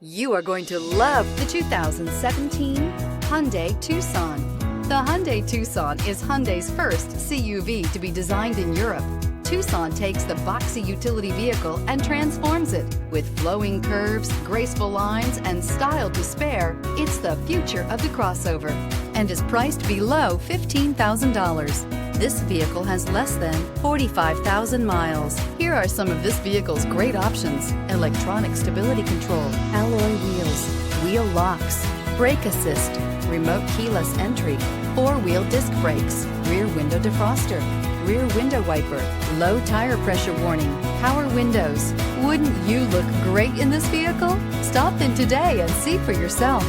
You are going to love the 2017 Hyundai Tucson. The Hyundai Tucson is Hyundai's first CUV to be designed in Europe. Tucson takes the boxy utility vehicle and transforms it. With flowing curves, graceful lines, and style to spare, it's the future of the crossover and is priced below $15,000. This vehicle has less than 45,000 miles. Here are some of this vehicle's great options: electronic stability control, alloy wheels, wheel locks, brake assist, remote keyless entry, four-wheel disc brakes, rear window defroster, rear window wiper, low tire pressure warning, power windows. Wouldn't you look great in this vehicle? Stop in today and see for yourself.